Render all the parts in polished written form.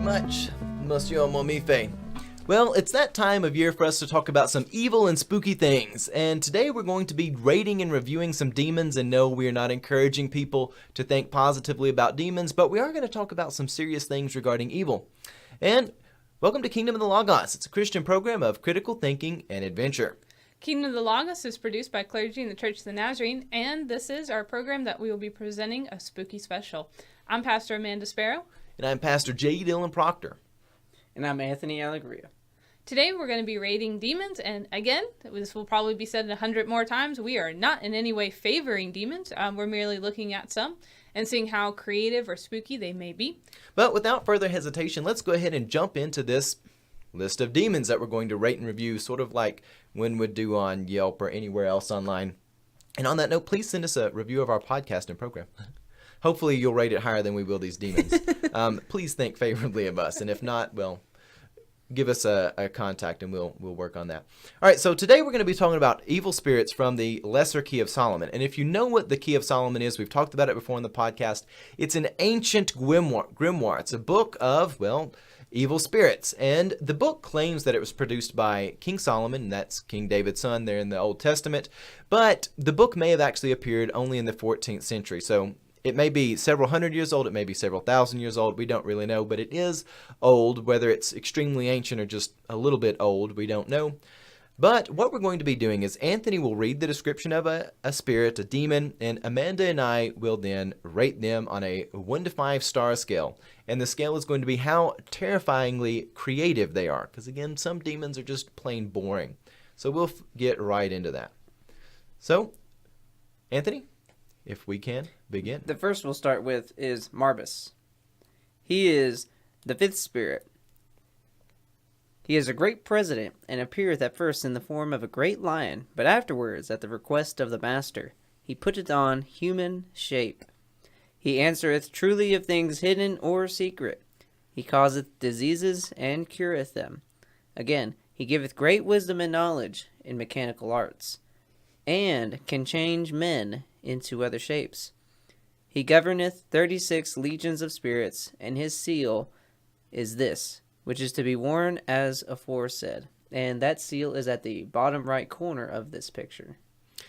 much, Monsieur Momife. Well, it's that time of year for us to talk about some evil and spooky things, and today we're going to be rating and reviewing some demons, and no, we are not encouraging people to think positively about demons, but we are going to talk about some serious things regarding evil. And welcome to Kingdom of the Logos. It's a Christian program of critical thinking and adventure. Kingdom of the Logos is produced by clergy in the Church of the Nazarene, and this is our program that we will be presenting a spooky special. I'm Pastor Amanda Sparrow. And I'm Pastor J. Dillon Proctor. And I'm Anthony Allegria. Today we're going to be rating demons, and again, this will probably be said 100 more times, we are not in any way favoring demons. We're merely looking at some and seeing how creative or spooky they may be. But without further hesitation, let's go ahead and jump into this list of demons that we're going to rate and review, sort of like Wynn would do on Yelp or anywhere else online. And on that note, please send us a review of our podcast and program. Hopefully you'll rate it higher than we will these demons. Please think favorably of us, and if not, well, give us a contact and we'll work on that. All right, so today we're going to be talking about evil spirits from the Lesser Key of Solomon. And if you know what the Key of Solomon is, we've talked about it before in the podcast. It's an ancient grimoire. It's a book of, well, evil spirits. And the book claims that it was produced by King Solomon, and that's King David's son there in the Old Testament. But the book may have actually appeared only in the 14th century. So it may be several hundred years old, it may be several thousand years old, we don't really know, but it is old. Whether it's extremely ancient or just a little bit old, we don't know. But what we're going to be doing is Anthony will read the description of a spirit, a demon, and Amanda and I will then rate them on a 1 to 5 star scale. And the scale is going to be how terrifyingly creative they are, because again, some demons are just plain boring. So we'll get right into that. So, Anthony, if we can begin. The first we'll start with is Marvis. He is the 5th spirit. He is a great president, and appeareth at first in the form of a great lion, but afterwards, at the request of the master, he putteth on human shape. He answereth truly of things hidden or secret. He causeth diseases and cureth them. Again, he giveth great wisdom and knowledge in mechanical arts, and can change men into other shapes. He governeth 36 legions of spirits, and his seal is this, which is to be worn as aforesaid. And that seal is at the bottom right corner of this picture.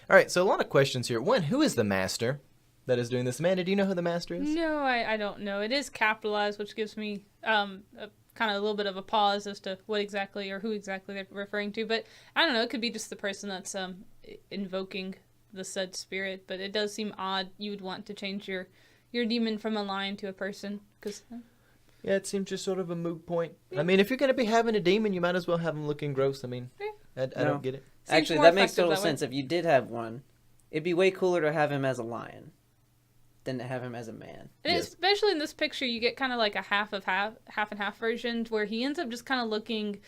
All right, so a lot of questions here. One, who is the master that is doing this? Amanda, do you know who the master is? No, I don't know. It is capitalized, which gives me kind of a little bit of a pause as to what exactly or who exactly they're referring to. But I don't know. It could be just the person that's invoking the said spirit, but it does seem odd you would want to change your demon from a lion to a person, because yeah, it seems just sort of a moot point. Yeah. I mean, if you're going to be having a demon, you might as well have him looking gross. I mean, yeah. I don't get it. Actually, that makes total sense. If you did have one, it'd be way cooler to have him as a lion than to have him as a man. And yes. Especially in this picture, you get kind of like a half and half version where he ends up just kind of looking,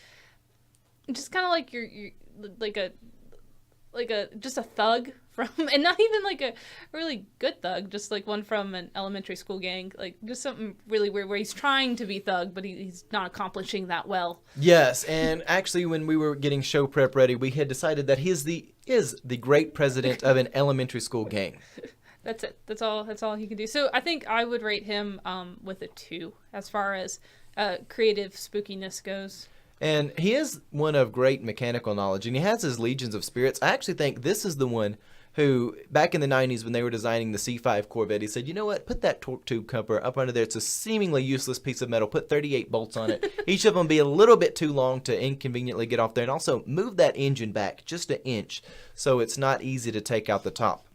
just kind of like you're just a thug from, and not even like a really good thug, just like one from an elementary school gang, like just something really weird where he's trying to be thug, but he's not accomplishing that well. Yes, and actually when we were getting show prep ready, we had decided that he is the great president of an elementary school gang. That's it. That's all he can do. So I think I would rate him with a 2 as far as creative spookiness goes. And he is one of great mechanical knowledge, and he has his legions of spirits. I actually think this is the one who, back in the 90s when they were designing the C5 Corvette, he said, you know what, put that torque tube cover up under there. It's a seemingly useless piece of metal. Put 38 bolts on it. Each of them be a little bit too long to inconveniently get off there. And also move that engine back just an inch so it's not easy to take out the top.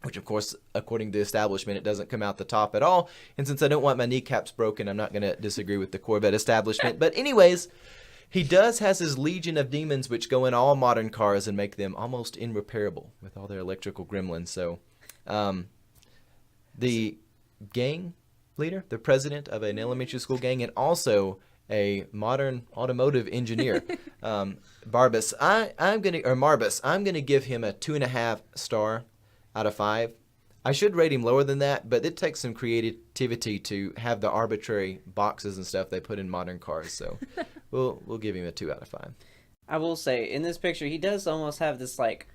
Which, of course, according to the establishment, it doesn't come out the top at all. And since I don't want my kneecaps broken, I'm not going to disagree with the Corvette establishment. But anyways, he has his legion of demons which go in all modern cars and make them almost irreparable with all their electrical gremlins. So the gang leader, the president of an elementary school gang, and also a modern automotive engineer, Marvis, I'm gonna give him a 2.5 star out of 5. I should rate him lower than that, but it takes some creativity to have the arbitrary boxes and stuff they put in modern cars. So we'll give him a 2 out of 5. I will say, in this picture, he does almost have this, like,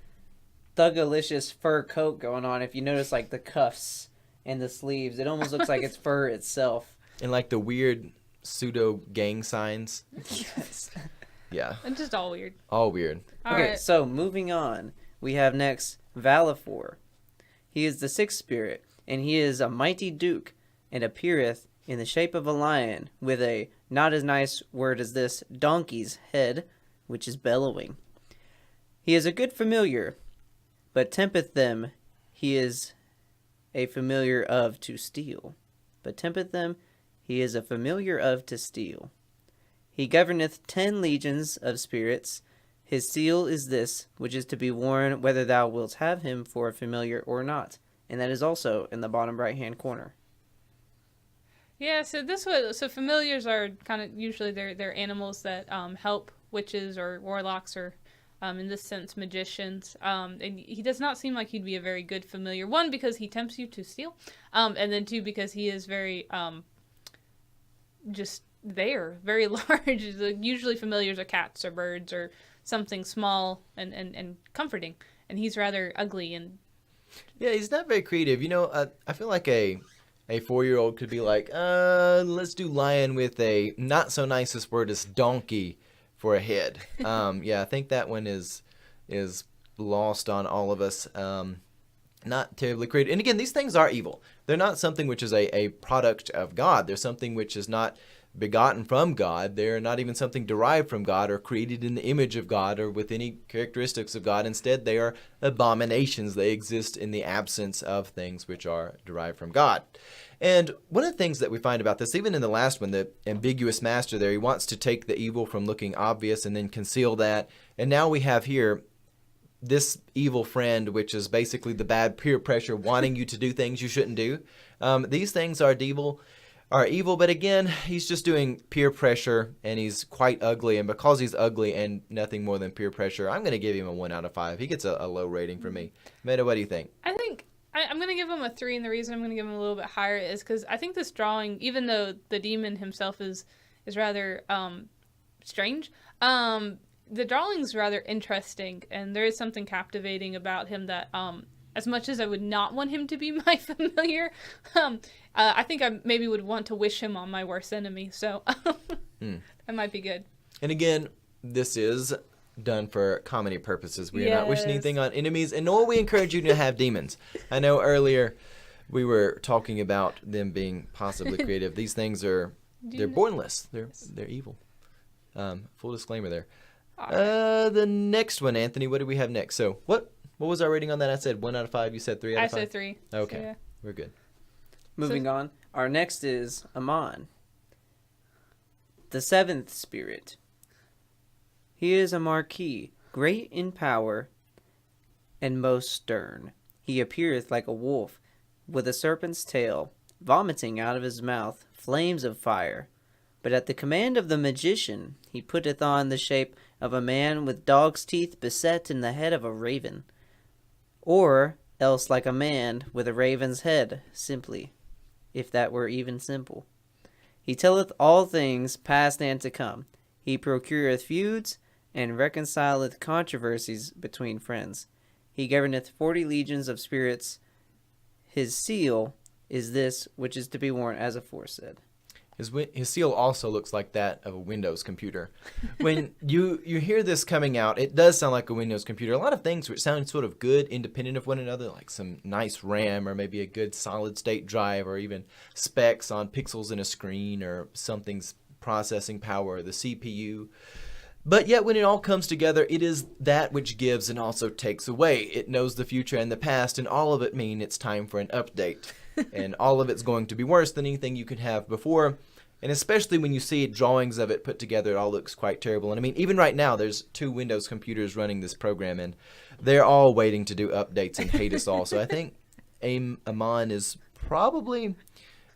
thugalicious fur coat going on. If you notice, like, the cuffs and the sleeves, it almost looks like it's fur itself. And, like, the weird pseudo gang signs. Yes. Yeah, It's just all weird. all weird. All Okay, right. so moving on, we have next Vala. He is the sixth spirit, and he is a mighty duke, and appeareth in the shape of a lion, with a not as nice word as this donkey's head, which is bellowing. He is a good familiar, but tempteth them. He is a familiar of to steal, but tempteth them. He is a familiar of to steal. He governeth 10 legions of spirits. His seal is this, which is to be worn whether thou wilt have him for a familiar or not. And that is also in the bottom right-hand corner. Yeah, so familiars are kind of usually they're animals that help witches or warlocks or in this sense magicians. And he does not seem like he'd be a very good familiar. One, because he tempts you to steal, and then two, because he is very just there, very large. Usually familiars are cats or birds or something small and comforting, and he's rather ugly and Yeah, he's not very creative. I feel like a 4-year-old could be like, let's do lion with a not so nicest word as donkey for a head. Yeah, I think that one is lost on all of us. Not terribly creative. And again, these things are evil. They're not something which is a product of God. They're something which is not begotten from God. They're not even something derived from God or created in the image of God or with any characteristics of God. Instead, they are abominations. They exist in the absence of things which are derived from God. And one of the things that we find about this, even in the last one, the ambiguous master there, he wants to take the evil from looking obvious and then conceal that. And now we have here this evil friend, which is basically the bad peer pressure wanting you to do things you shouldn't do. These things are evil, but again, he's just doing peer pressure, and he's quite ugly. And because he's ugly and nothing more than peer pressure, I'm going to give him a 1 out of 5. He gets a low rating from me. Meta, what do you think? I think I'm going to give him a 3, and the reason I'm going to give him a little bit higher is because I think this drawing, even though the demon himself is rather strange, the drawing's rather interesting, and there is something captivating about him that, as much as I would not want him to be my familiar, I think I maybe would want to wish him on my worst enemy, so that might be good. And again, this is done for comedy purposes. We are not wishing anything on enemies, and nor we encourage you to have demons. I know earlier we were talking about them being possibly creative. These things they're bornless. They're evil. Full disclaimer there. The next one, Anthony, what do we have next? So what was our rating on that? I said 1 out of 5. You said 3 out of 5? I said 3. Okay, So, yeah. We're good. Moving on, our next is Amman, the seventh spirit. He is a marquis, great in power and most stern. He appeareth like a wolf, with a serpent's tail, vomiting out of his mouth flames of fire. But at the command of the magician, he putteth on the shape of a man with dog's teeth beset in the head of a raven, or else like a man with a raven's head, simply, if that were even simple. He telleth all things past and to come. He procureth feuds, and reconcileth controversies between friends. He governeth 40 legions of spirits. His seal is this which is to be worn as aforesaid. His seal also looks like that of a Windows computer. When you hear this coming out, it does sound like a Windows computer. A lot of things which sound sort of good, independent of one another, like some nice RAM or maybe a good solid-state drive or even specs on pixels in a screen or something's processing power, the CPU. But yet when it all comes together, it is that which gives and also takes away. It knows the future and the past, and all of it mean it's time for an update. And all of it's going to be worse than anything you could have before. And especially when you see drawings of it put together, it all looks quite terrible. And I mean, even right now, there's 2 Windows computers running this program, and they're all waiting to do updates and hate us all. So I think Amman is probably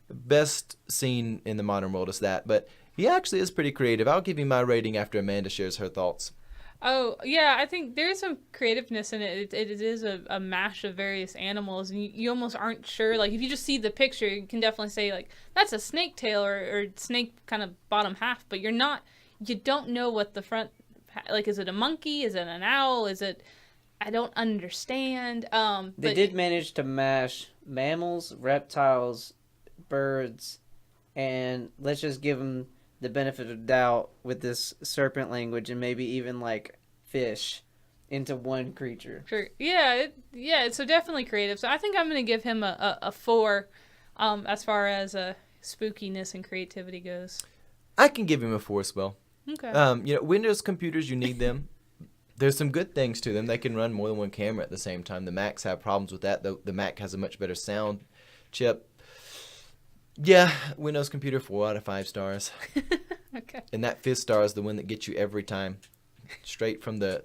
best seen in the modern world as that. But he actually is pretty creative. I'll give you my rating after Amanda shares her thoughts. Oh, yeah, I think there's some creativeness in it. It is a mash of various animals, and you almost aren't sure. Like, if you just see the picture, you can definitely say, like, that's a snake tail or snake kind of bottom half, but you don't know what the front, like, is it a monkey? Is it an owl? I don't understand. They did manage to mash mammals, reptiles, birds, and let's just give them the benefit of doubt with this serpent language and maybe even like fish into one creature. Sure. Yeah. So definitely creative. So I think I'm gonna give him a 4, as far as spookiness and creativity goes. I can give him a 4 as well. Okay. Windows computers, you need them. There's some good things to them. They can run more than one camera at the same time. The Macs have problems with that, though. The Mac has a much better sound chip. Yeah, Windows computer, 4 out of 5 stars. Okay. And that 5th star is the one that gets you every time. Straight from the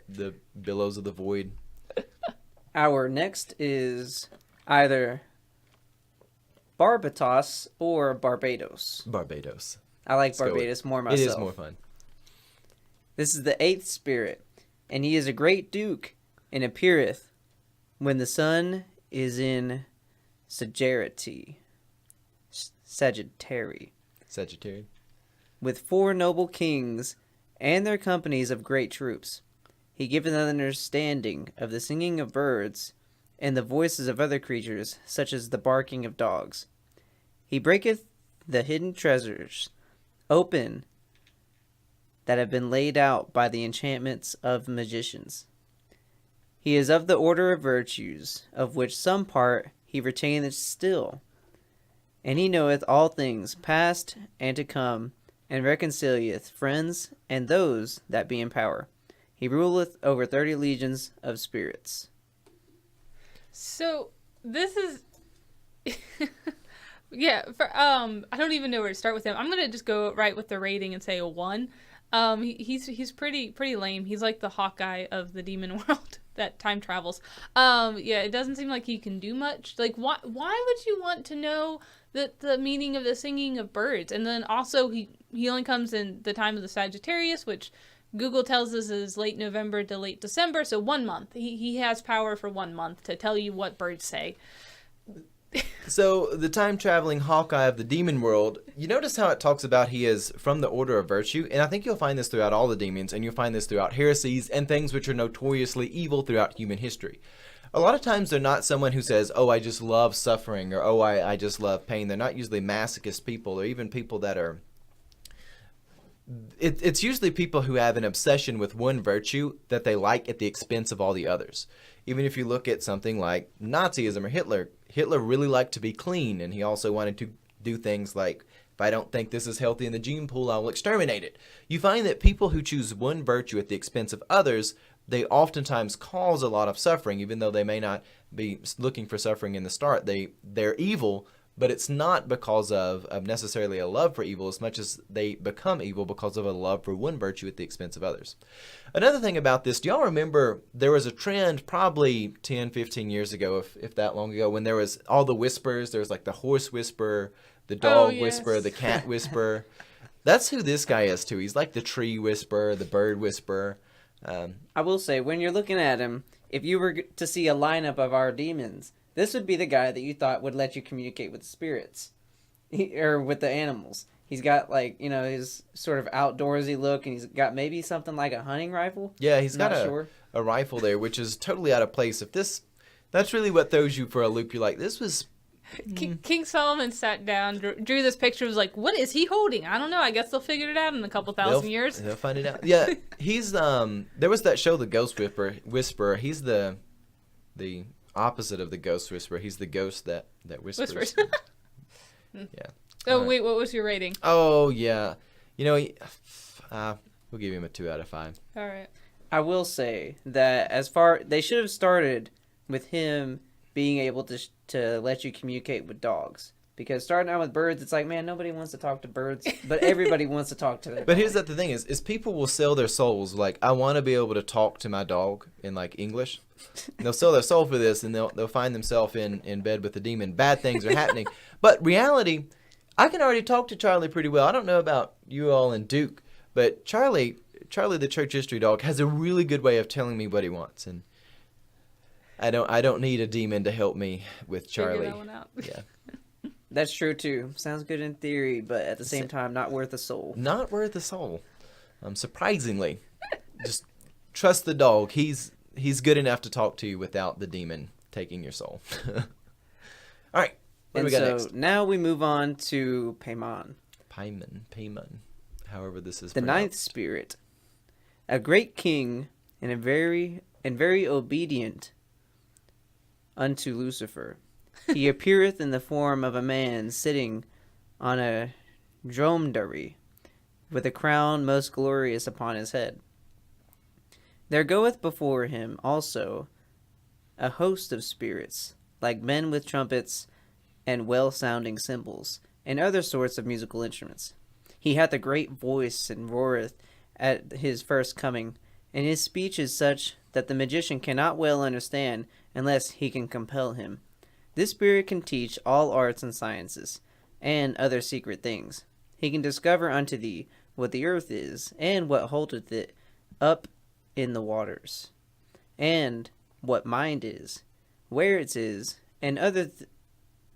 billows of the void. Our next is either Barbados or Barbados. Barbados. I like Let's go with Barbados more myself. It is more fun. This is the 8th spirit, and he is a great duke, and appeareth when the sun is in Sagittary, with 4 noble kings and their companies of great troops. He giveth an understanding of the singing of birds and the voices of other creatures, such as the barking of dogs. He breaketh the hidden treasures open that have been laid out by the enchantments of magicians. He is of the order of virtues, of which some part he retaineth still. And he knoweth all things past and to come, and reconcilieth friends and those that be in power. He ruleth over 30 legions of spirits. So this is, yeah. I don't even know where to start with him. I'm gonna just go right with the rating and say a 1. He's pretty lame. He's like the Hawkeye of the demon world that time travels. Yeah, it doesn't seem like he can do much. Like, why would you want to know the meaning of the singing of birds? And then also he only comes in the time of the Sagittarius, which Google tells us is late November to late December, so 1 month. He has power for 1 month to tell you what birds say. So, the time-traveling Hawkeye of the demon world, you notice how it talks about he is from the order of virtue, and I think you'll find this throughout all the demons, and you'll find this throughout heresies and things which are notoriously evil throughout human history. A lot of times they're not someone who says, oh, I just love suffering, or oh, I just love pain. They're not usually masochist people, or even people that are... It's usually people who have an obsession with one virtue that they like at the expense of all the others. Even if you look at something like Nazism or Hitler really liked to be clean, and he also wanted to do things like, if I don't think this is healthy in the gene pool, I will exterminate it. You find that people who choose one virtue at the expense of others, they oftentimes cause a lot of suffering, even though they may not be looking for suffering in the start. They're evil, but it's not because of necessarily a love for evil as much as they become evil because of a love for one virtue at the expense of others. Another thing about this, do y'all remember there was a trend probably 10, 15 years ago, if that long ago, when there was all the whispers. There was like the horse whisperer, the dog whisperer, the cat whisperer. That's who this guy is too. He's like the tree whisperer, the bird whisperer. I will say, when you're looking at him, if you were to see a lineup of our demons, this would be the guy that you thought would let you communicate with the spirits. Or with the animals. He's got, like, his sort of outdoorsy look, and he's got maybe something like a hunting rifle. Yeah, he's got a rifle there, which is totally out of place. That's really what throws you for a loop. You're like, this was... King Solomon sat down, drew this picture, was like, what is he holding? I don't know. I guess they'll figure it out in a couple thousand years. They'll find it out. Yeah, he's, there was that show, The Ghost Whisperer. He's the opposite of the Ghost Whisperer. He's the ghost that whispers. Yeah. Oh, wait, what was your rating? Oh, yeah. We'll give him a 2 out of 5. All right. I will say that they should have started with him being able to let you communicate with dogs. Because starting out with birds, it's like, man, nobody wants to talk to birds, but everybody wants to talk to their But dog. here's the thing is people will sell their souls. Like, I want to be able to talk to my dog in, like, English. And they'll sell their soul for this, and they'll find themselves in bed with the demon. Bad things are happening. But reality, I can already talk to Charlie pretty well. I don't know about you all and Duke, but Charlie the church history dog, has a really good way of telling me what he wants. And I don't need a demon to help me with Charlie. Figure that one out. Yeah. That's true, too. Sounds good in theory, but at the same time, not worth a soul. Not worth a soul. Surprisingly. Just trust the dog. He's good enough to talk to you without the demon taking your soul. All right. What do we got next? Now we move on to Paimon. Paimon. however this is The pronounced. ninth spirit, a great king and very obedient unto Lucifer. He appeareth in the form of a man sitting on a dromedary, with a crown most glorious upon his head. There goeth before him also a host of spirits, like men with trumpets and well-sounding cymbals, and other sorts of musical instruments. He hath a great voice, and roareth at his first coming, and his speech is such that the magician cannot well understand unless he can compel him. This spirit can teach all arts and sciences, and other secret things. He can discover unto thee what the earth is, and what holdeth it up in the waters, and what mind is, where it is, and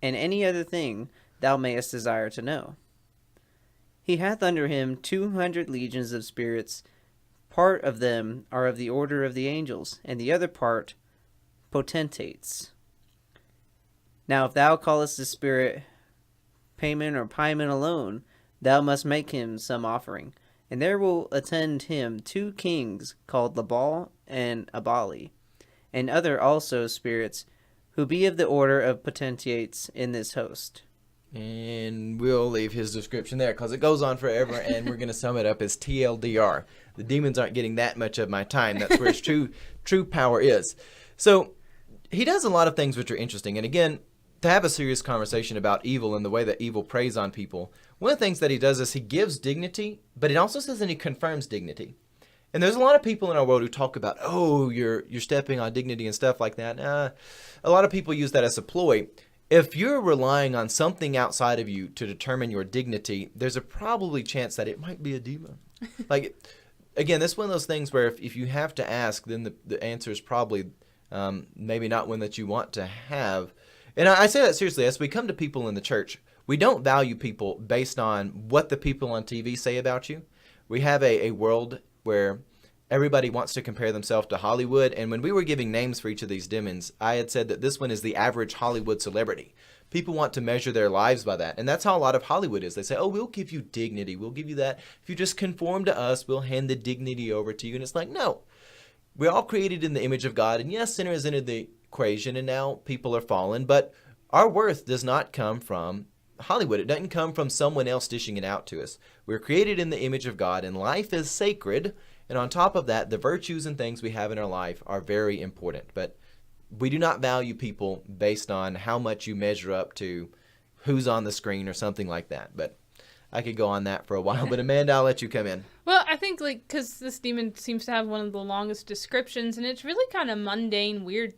any other thing thou mayest desire to know. He hath under him 200 legions of spirits. Part of them are of the order of the angels, and the other part potentates. Now if thou callest the spirit payment or pieman alone, thou must make him some offering, and there will attend him 2 kings called Labal and Abali, and other also spirits, who be of the order of potentates in this host. And we'll leave his description there because it goes on forever, and we're going to sum it up as TLDR. The demons aren't getting that much of my time. That's where his true power is. So he does a lot of things which are interesting. And again, to have a serious conversation about evil and the way that evil preys on people, one of the things that he does is he gives dignity, but it also says that he confirms dignity. And there's a lot of people in our world who talk about, oh, you're stepping on dignity and stuff like that. A lot of people use that as a ploy. If you're relying on something outside of you to determine your dignity, there's a probably chance that it might be a demon. Like, again, this is one of those things where if you have to ask, then the answer is probably maybe not one that you want to have. And I say that seriously. As we come to people in the church, we don't value people based on what the people on TV say about you. We have a world where everybody wants to compare themselves to Hollywood. And when we were giving names for each of these demons, I had said that this one is the average Hollywood celebrity. People want to measure their lives by that. And that's how a lot of Hollywood is. They say, oh, we'll give you dignity. We'll give you that. If you just conform to us, we'll hand the dignity over to you. And it's like, no. We're all created in the image of God. And yes, sin has entered the equation, and now people are fallen. But our worth does not come from Hollywood. It doesn't come from someone else dishing it out to us. We're created in the image of God, and life is sacred. And on top of that, the virtues and things we have in our life are very important. But we do not value people based on how much you measure up to who's on the screen or something like that. But I could go on that for a while. But Amanda, I'll let you come in. Well, I think, like, because this demon seems to have one of the longest descriptions, and it's really kind of mundane, weird,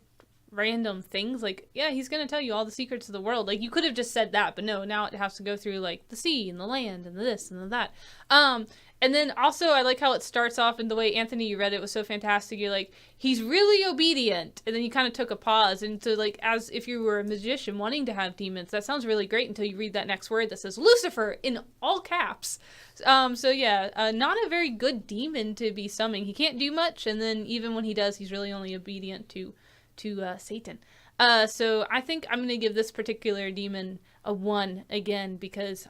random things. Like, yeah, he's going to tell you all the secrets of the world. Like, you could have just said that, but no, now it has to go through, like, the sea and the land and the this and the that. And then also, I like how it starts off, and the way, Anthony, you read it was so fantastic. You're like, he's really obedient. And then you kind of took a pause. And so, like, as if you were a magician wanting to have demons, that sounds really great until you read that next word that says Lucifer in all caps. So, yeah, not a very good demon to be summoning. He can't do much. And then even when he does, he's really only obedient to Satan. So I think I'm going to give this particular demon a 1 again because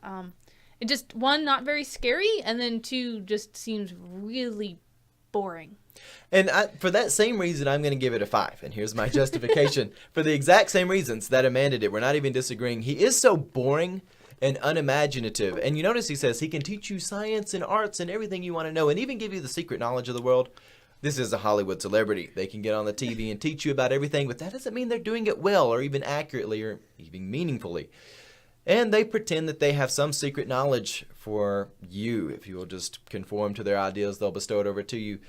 it just, 1, not very scary, and then 2, just seems really boring. And for that same reason, I'm going to give it a 5. And here's my justification. For the exact same reasons that Amanda did. We're not even disagreeing. He is so boring and unimaginative. And you notice he says he can teach you science and arts and everything you want to know, and even give you the secret knowledge of the world. This is a Hollywood celebrity. They can get on the TV and teach you about everything, but that doesn't mean they're doing it well or even accurately or even meaningfully. And they pretend that they have some secret knowledge for you. If you will just conform to their ideas, they'll bestow it over to you.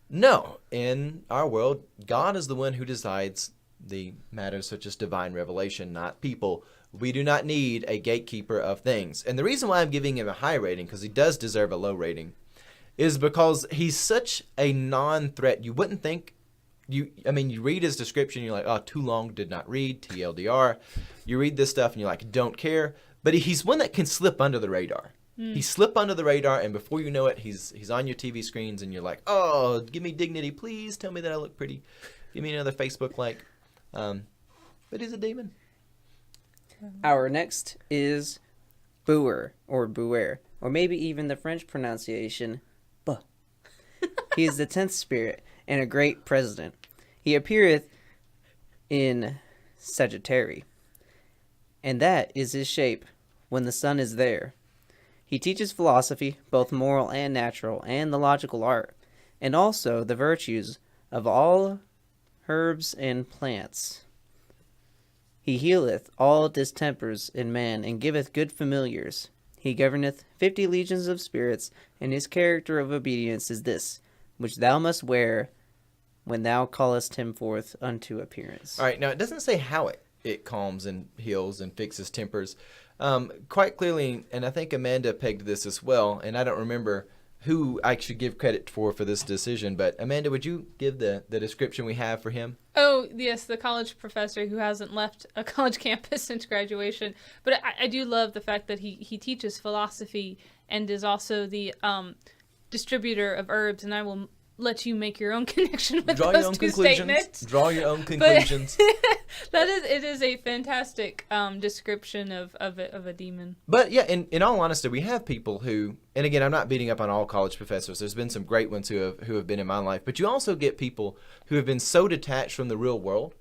No, in our world, God is the one who decides the matters such as divine revelation, not people. We do not need a gatekeeper of things. And the reason why I'm giving him a high rating, because he does deserve a low rating, is because he's such a non-threat. You wouldn't think, you read his description, you're like, oh, too long, did not read, TLDR. You read this stuff and you're like, don't care. But he's one that can slip under the radar. He slip under the radar, and before you know it, he's on your TV screens, and you're like, oh, give me dignity, please. Tell me that I look pretty. Give me another Facebook like. But he's a demon. Our next is Buer, or or maybe even the French pronunciation, buh. He is the 10th spirit and a great president. He appeareth in Sagittarius, and that is his shape when the sun is there. He teaches philosophy, both moral and natural, and the logical art, and also the virtues of all herbs and plants. He healeth all distempers in man, and giveth good familiars. He governeth 50 legions of spirits, and his character of obedience is this, which thou must wear when thou callest him forth unto appearance. All right, now it doesn't say how it calms and heals and fixes tempers. Quite clearly, and I think Amanda pegged this as well, and I don't remember who I should give credit for this decision, but Amanda, would you give the description we have for him? Oh, yes, the college professor who hasn't left a college campus since graduation. But I do love the fact that he teaches philosophy and is also the distributor of herbs, and I will let you make your own connection with those two statements. Draw your own conclusions. It is a fantastic description of a demon. But yeah, in all honesty, we have people who, and again, I'm not beating up on all college professors. There's been some great ones who have been in my life, but you also get people who have been so detached from the real world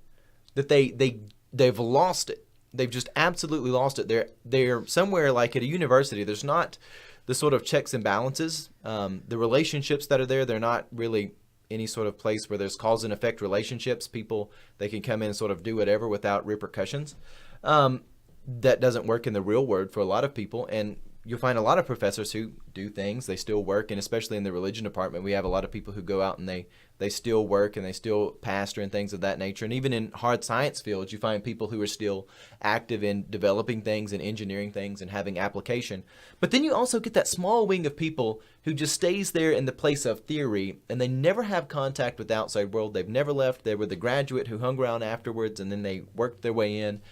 that they've lost it. They've just absolutely lost it. They're somewhere like at a university. There's not the sort of checks and balances, the relationships that are there, they're not really any sort of place where there's cause and effect relationships. People, they can come in and sort of do whatever without repercussions. That doesn't work in the real world for a lot of people. And you'll find a lot of professors who do things, they still work, and especially in the religion department, we have a lot of people who go out and they still work and they still pastor and things of that nature. And even in hard science fields, you find people who are still active in developing things and engineering things and having application. But then you also get that small wing of people who just stays there in the place of theory, and they never have contact with the outside world. They've never left. They were the graduate who hung around afterwards, and then they worked their way in.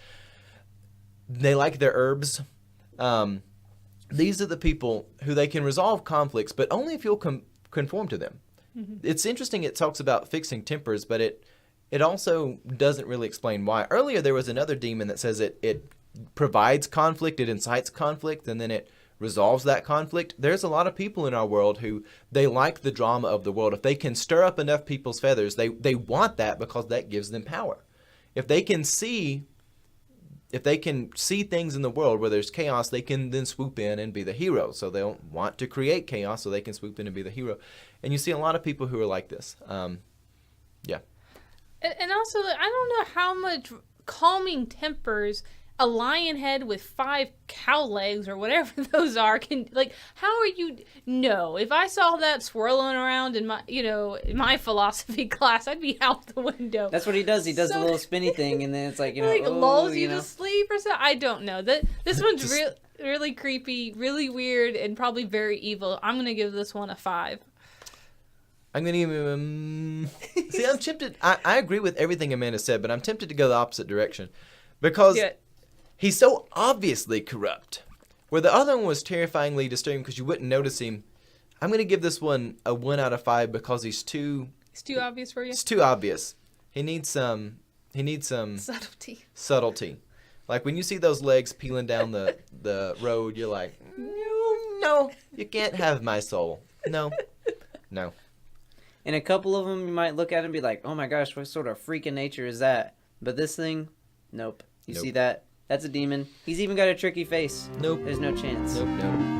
They like their herbs. These are the people who they can resolve conflicts, but only if you'll conform to them. Mm-hmm. It's interesting it talks about fixing tempers, but it also doesn't really explain why. Earlier there was another demon that says it provides conflict, it incites conflict, and then it resolves that conflict. There's a lot of people in our world who they like the drama of the world. If they can stir up enough people's feathers, they want that because that gives them power. If they can see things in the world where there's chaos, they can then swoop in and be the hero. So they'll want to create chaos so they can swoop in and be the hero. And you see a lot of people who are like this. Yeah. And also, I don't know how much calming tempers a lion head with 5 cow legs or whatever those are can, like, how are you? No, if I saw that swirling around in my philosophy class, I'd be out the window. That's what he does. He does a little spinny thing, and then it's like, lulls you to sleep or something. I don't know. This one's really creepy, really weird, and probably very evil. I'm gonna give this one a 5. I'm going to give him... See, I'm tempted... I agree with everything Amanda said, but I'm tempted to go the opposite direction. Because he's so obviously corrupt. Where the other one was terrifyingly disturbing because you wouldn't notice him. I'm going to give this one a 1 out of 5 because he's too... It's too obvious for you? It's too obvious. He needs some... Subtlety. Like when you see those legs peeling down the road, you're like, no, you can't have my soul. No. And a couple of them, you might look at and be like, oh my gosh, what sort of freak in nature is that? But this thing, nope. You see that? That's a demon. He's even got a tricky face. Nope. There's no chance. Nope.